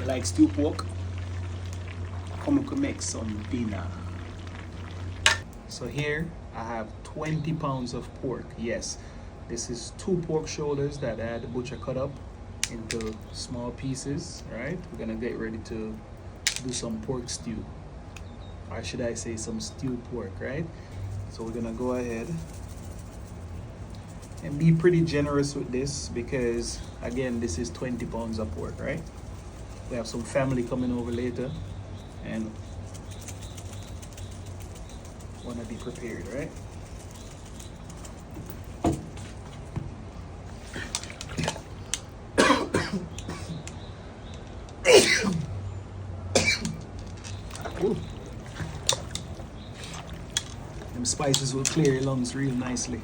like stew pork, come we could make some dinner. So here I have 20 pounds of pork. Yes, this is 2 pork shoulders that I had the butcher cut up into small pieces, right? We're gonna get ready to do some pork stew. Or should I say some stewed pork, right? So we're gonna go ahead and be pretty generous with this because again, this is 20 pounds of pork, right? We have some family coming over later and want to be prepared, right? Ooh. Them spices will clear your lungs real nicely.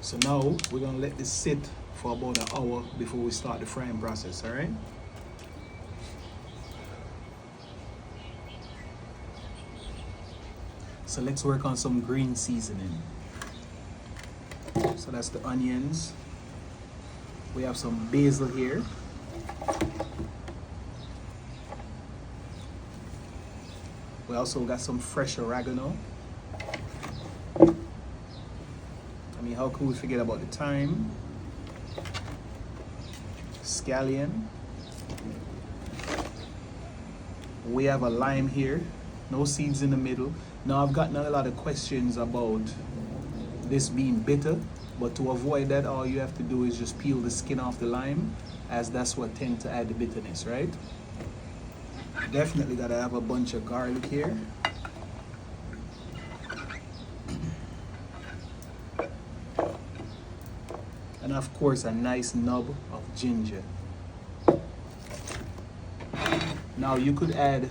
So now we're gonna let this sit for about an hour before we start the frying process, all right? So let's work on some green seasoning. So that's the onions. We have some basil here. We also got some fresh oregano. I mean, how could we forget about the thyme? Scallion. We have a lime here. No seeds in the middle. Now I've gotten a lot of questions about this being bitter, but to avoid that, all you have to do is just peel the skin off the lime, as that's what tends to add the bitterness, right? Definitely gotta have a bunch of garlic here. And of course, a nice nub of ginger. Now you could add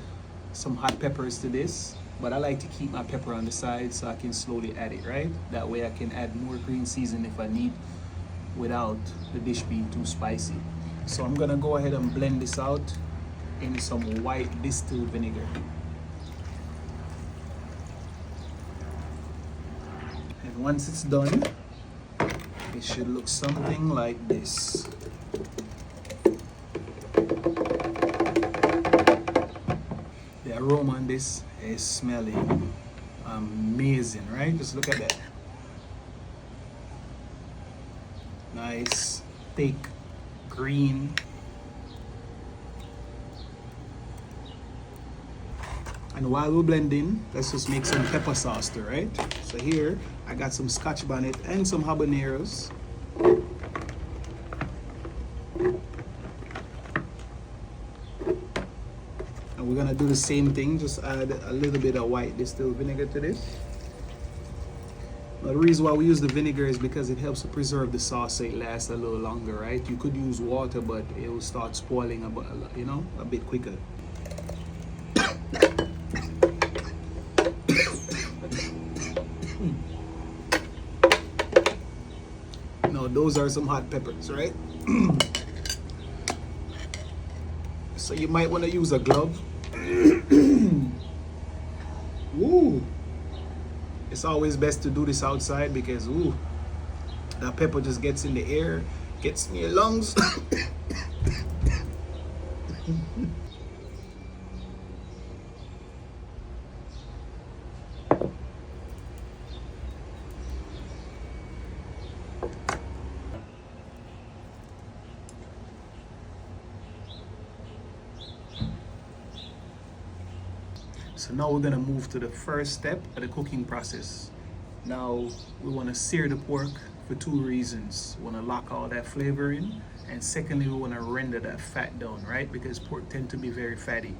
some hot peppers to this, but I like to keep my pepper on the side so I can slowly add it, right? That way I can add more green season if I need without the dish being too spicy. So I'm gonna go ahead and blend this out in some white distilled vinegar. And once it's done, it should look something like this. The aroma on this is smelling amazing, right? Just look at that. Nice, thick, green. And while we're blending, let's just make some pepper sauce too, right? So here, I got some Scotch bonnet and some habaneros. And we're gonna do the same thing, just add a little bit of white distilled vinegar to this. Now, the reason why we use the vinegar is because it helps to preserve the sauce so it lasts a little longer, right? You could use water, but it will start spoiling a bit quicker. Now those are some hot peppers, right? So you might want to use a glove. Ooh. It's always best to do this outside because ooh, that pepper just gets in the air, gets in your lungs. So now we're gonna move to the first step of the cooking process. Now we want to sear the pork for two reasons. We want to lock all that flavor in, and secondly, we want to render that fat down, right? Because pork tend to be very fatty.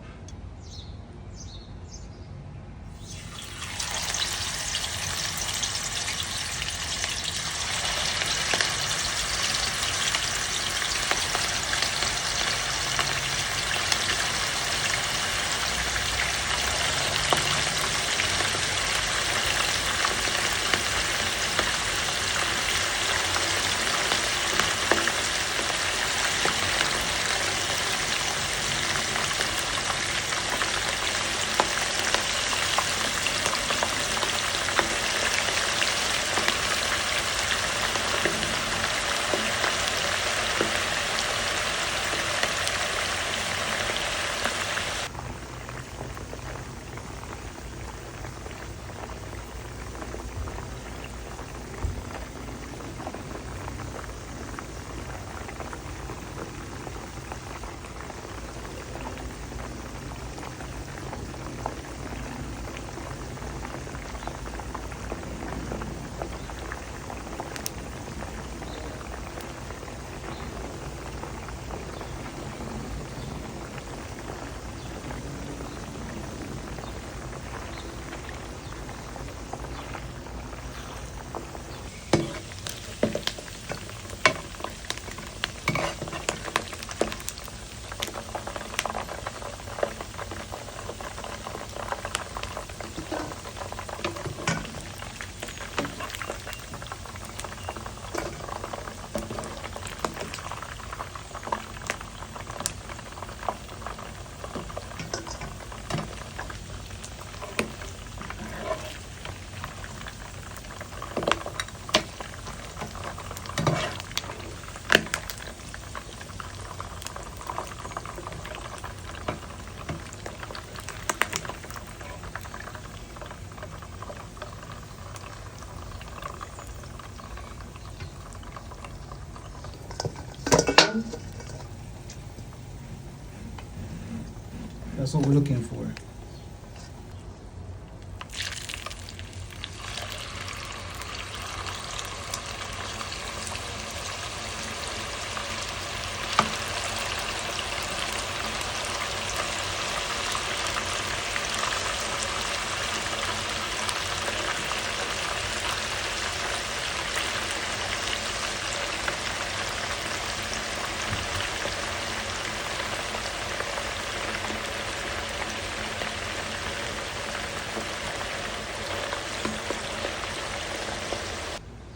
That's what we're looking for.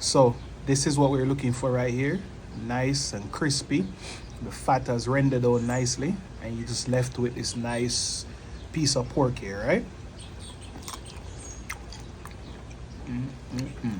So this is what we're looking for right here. Nice and crispy. The fat has rendered out nicely, and you just left with this nice piece of pork here, right? Mm-mm-mm.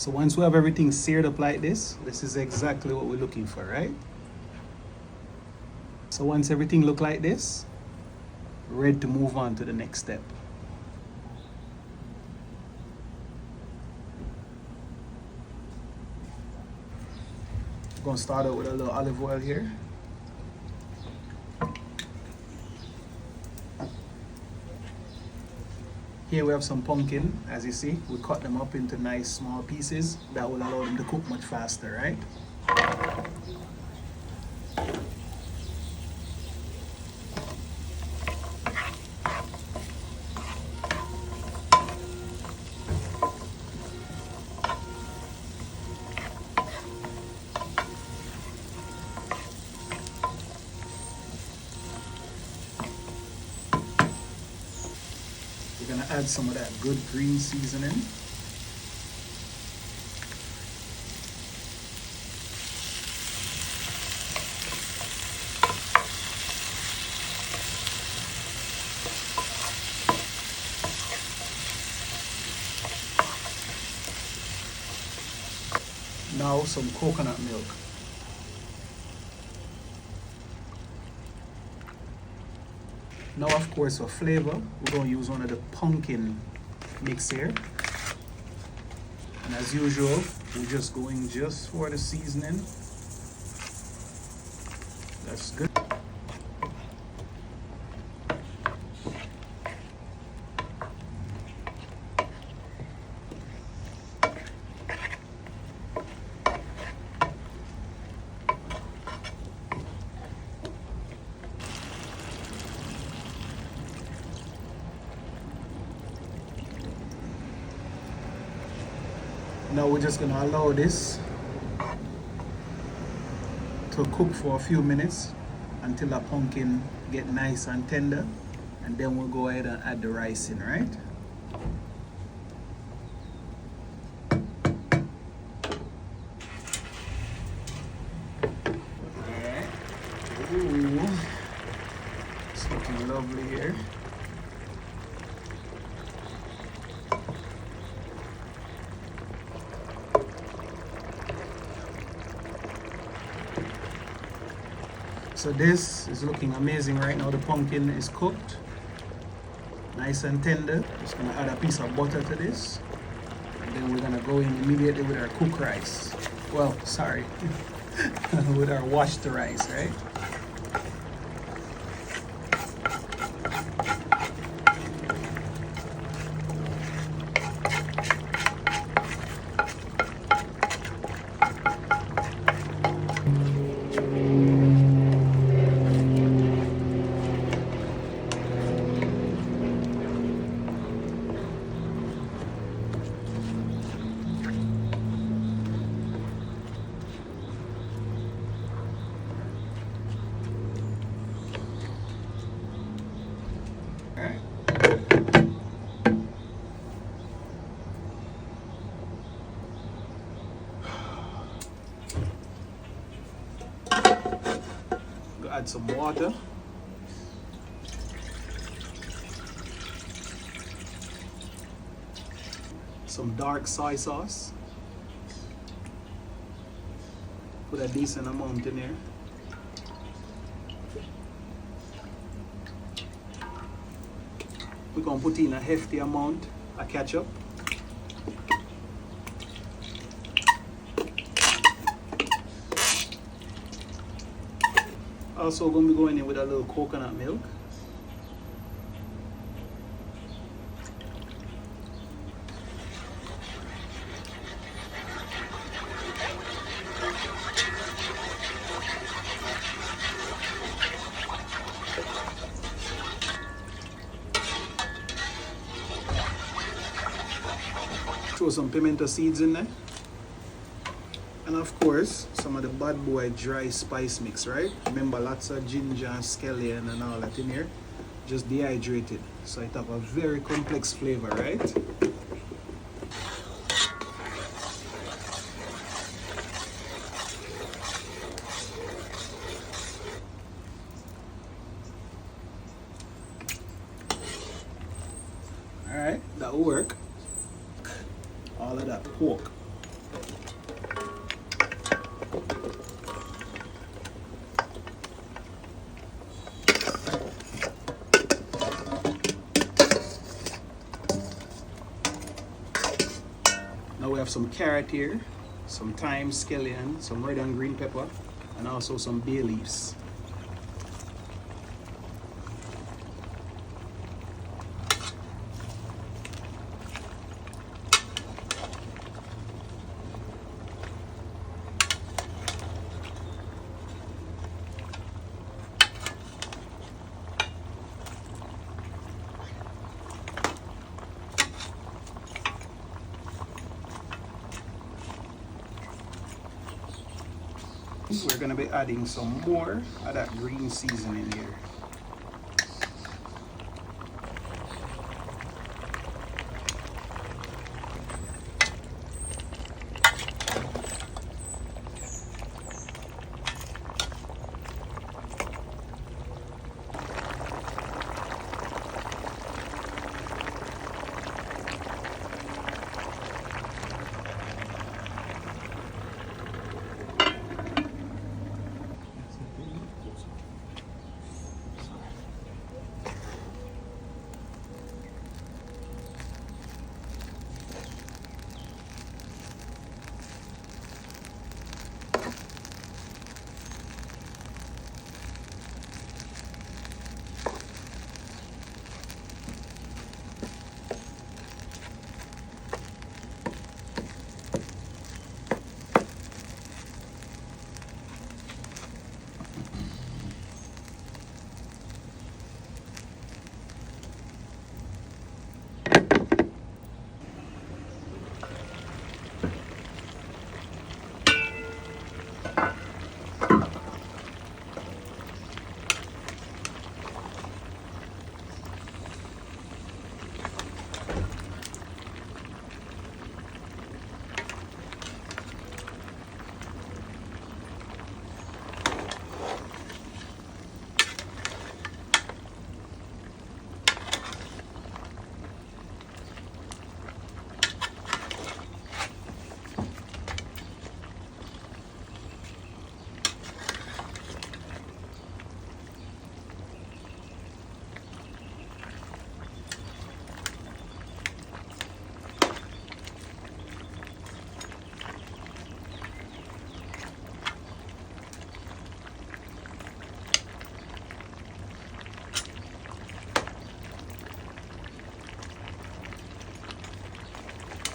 So once we have everything seared up like this is exactly what we're looking for, right? So once everything look like this, we're ready to move on to the next step. I'm gonna start out with a little olive oil here. Here we have some pumpkin, as you see. We cut them up into nice small pieces. That will allow them to cook much faster, right? We're gonna add some of that good green seasoning. Now some coconut milk. Now, of course, for flavor, we're going to use one of the pumpkin mix here. And as usual, we're just going just for the seasoning. That's good. Now we're just gonna allow this to cook for a few minutes until the pumpkin get nice and tender, and then we'll go ahead and add the rice in, right? Alright. Ooh, it's looking lovely here. So this is looking amazing right now. The pumpkin is cooked, nice and tender. Just gonna add a piece of butter to this, and then we're gonna go in immediately with our cooked rice. Well, sorry, with our washed rice, right? Add some water. Some dark soy sauce. Put a decent amount in here. We're gonna put in a hefty amount of ketchup. Also going to be going in with a little coconut milk. Throw some pimento seeds in there. And of course, some of the bad boy dry spice mix, right? Remember, lots of ginger and scallion and all that in here. Just dehydrated. So it have a very complex flavor, right? Alright, that will work. All of that pork have some carrot here, some thyme, scallion, some red and green pepper, and also some bay leaves. We're going to be adding some more of that green seasoning here.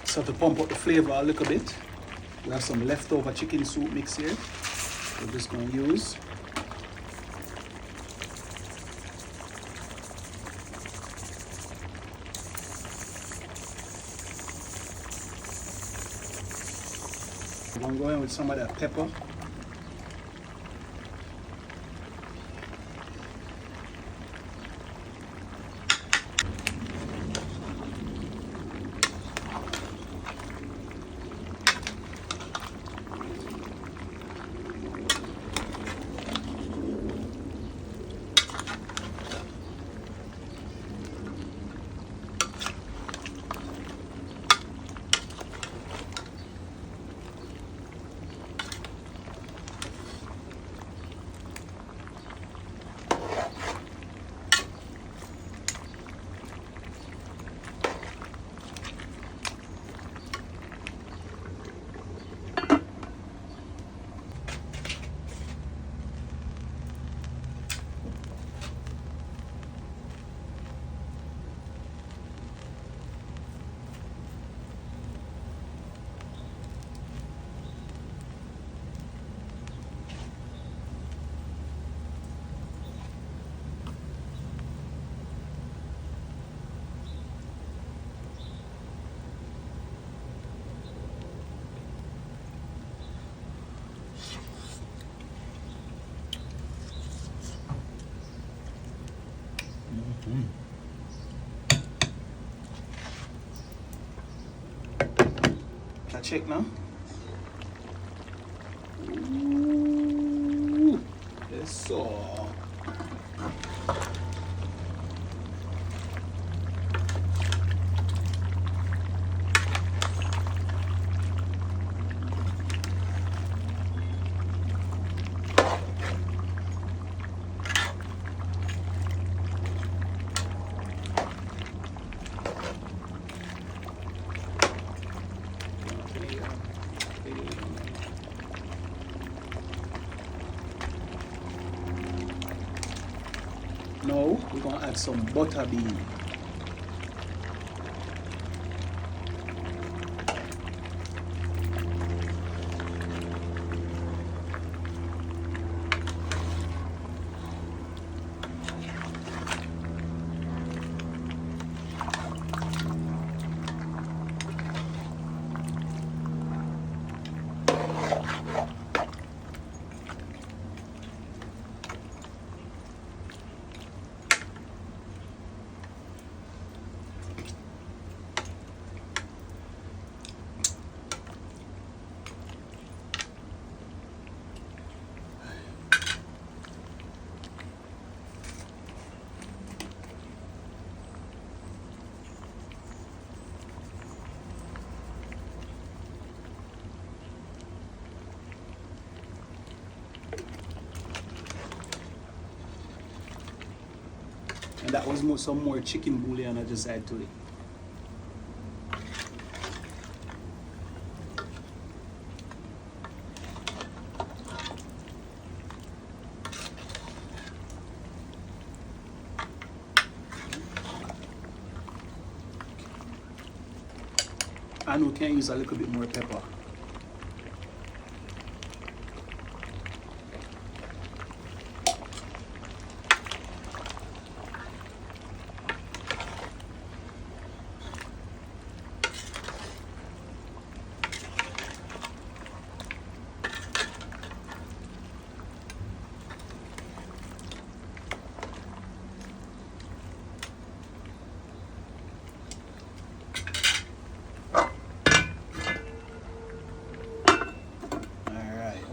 So to pump up the flavor a little bit, we have some leftover chicken soup mix here. We're just going to use. I'm going with some of that pepper. Can I check now? Ooh, yes, so. add some butter bean. And that was some more chicken bouillon I just add to it. And we can use a little bit more pepper.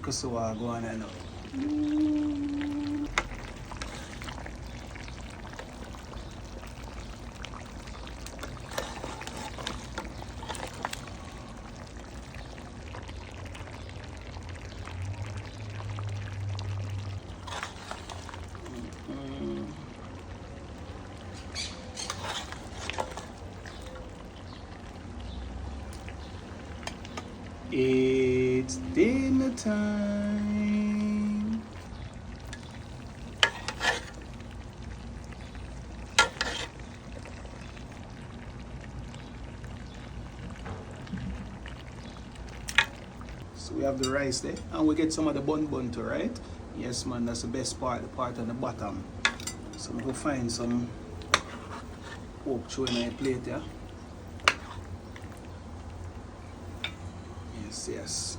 So go on and it's dinner time. So we have the rice there, and we get some of the bun too, right? Yes, man, that's the best part, the part on the bottom. So I'm going to find some pork chew in my plate, yeah? Yes.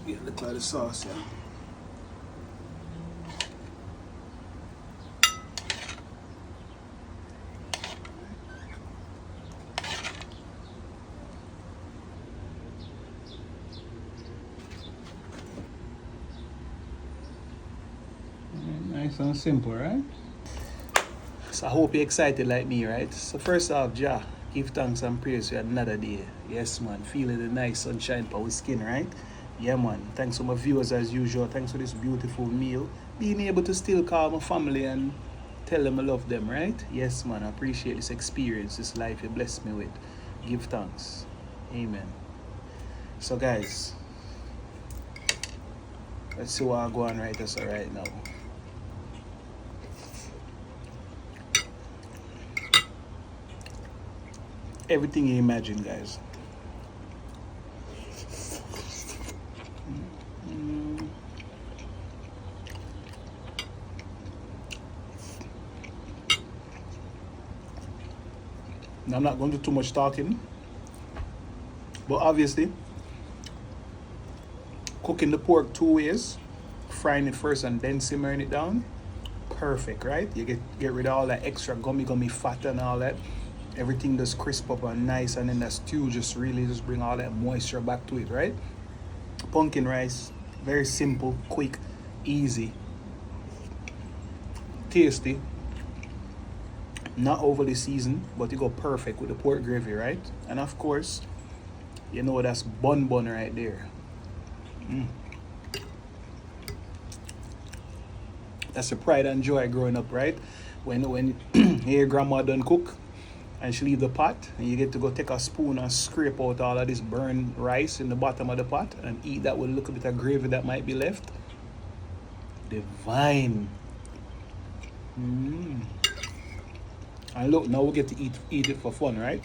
Get a little of the sauce, yeah? Nice and simple, right? So I hope you're excited like me, right? So first off, Jah, give thanks and praise for another day. Yes, man. Feeling the nice sunshine for our skin, right? Yeah, man. Thanks to my viewers as usual. Thanks for this beautiful meal. Being able to still call my family and tell them I love them, right? Yes, man. I appreciate this experience, this life you blessed me with. Give thanks. Amen. So, guys, let's see what I go on right us right now. Everything you imagine, guys. Now, I'm not going to do too much talking, but obviously, cooking the pork 2 ways, frying it first and then simmering it down, perfect, right? You get rid of all that extra gummy fat and all that. Everything just crisp up and nice, and then the stew just really just bring all that moisture back to it, right? Pumpkin rice, very simple, quick, easy, tasty, not overly seasoned, but it go perfect with the pork gravy, right? And of course, you know that's bun right there. That's the pride and joy growing up, right? When your grandma done cook and she leave the pot and you get to go take a spoon and scrape out all of this burned rice in the bottom of the pot and eat that with a little bit of gravy that might be left. Divine. And look, now we get to eat it for fun, right?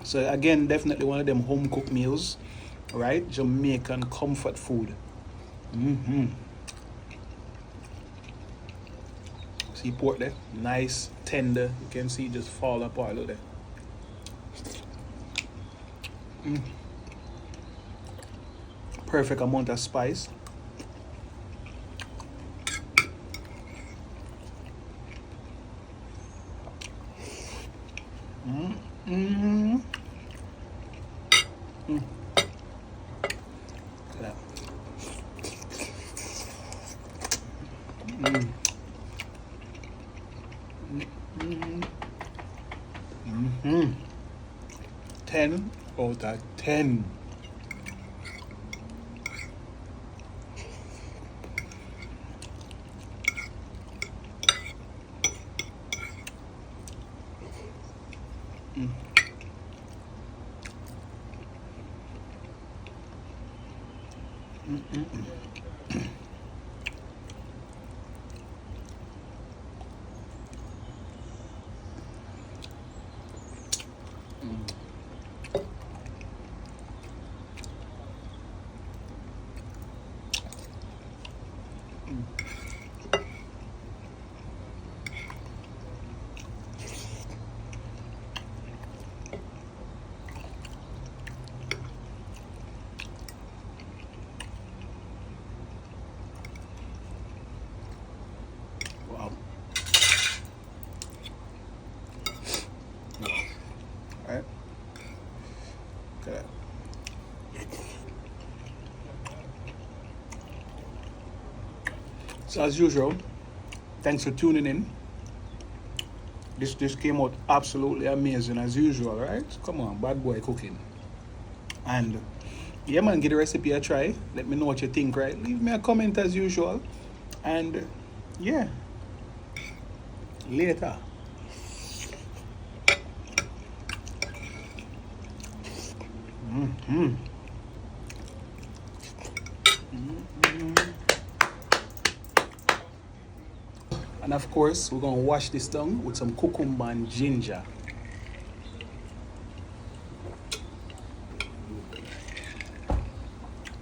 So again, definitely one of them home cooked meals, right? Jamaican comfort food. See pork there, nice, tender. You can see it just fall apart. Look there. Perfect amount of spice. Yeah. 10 out of 10. Wow. All right. Okay. So as usual, thanks for tuning in. This came out absolutely amazing as usual, right? Come on, bad boy cooking. And yeah, man, give the recipe a try. Let me know what you think, right? Leave me a comment as usual. And yeah, later. And of course, we're gonna wash this down with some cucumber and ginger.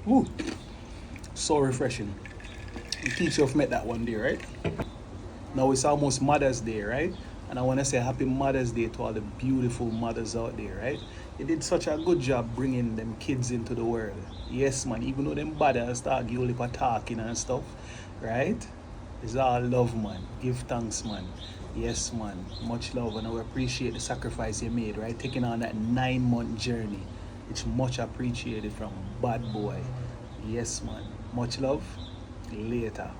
Ooh, so refreshing. The teacher have met that one day, right? Now it's almost Mother's Day, right? And I want to say happy Mother's Day to all the beautiful mothers out there, right? They did such a good job bringing them kids into the world. Yes, man, even though them bad start give you a talking and stuff, right? It's all love, man. Give thanks, man. Yes, man. Much love, and I appreciate the sacrifice you made, right? Taking on that 9-month journey. It's much appreciated from bad boy. Yes, man. Much love. Later.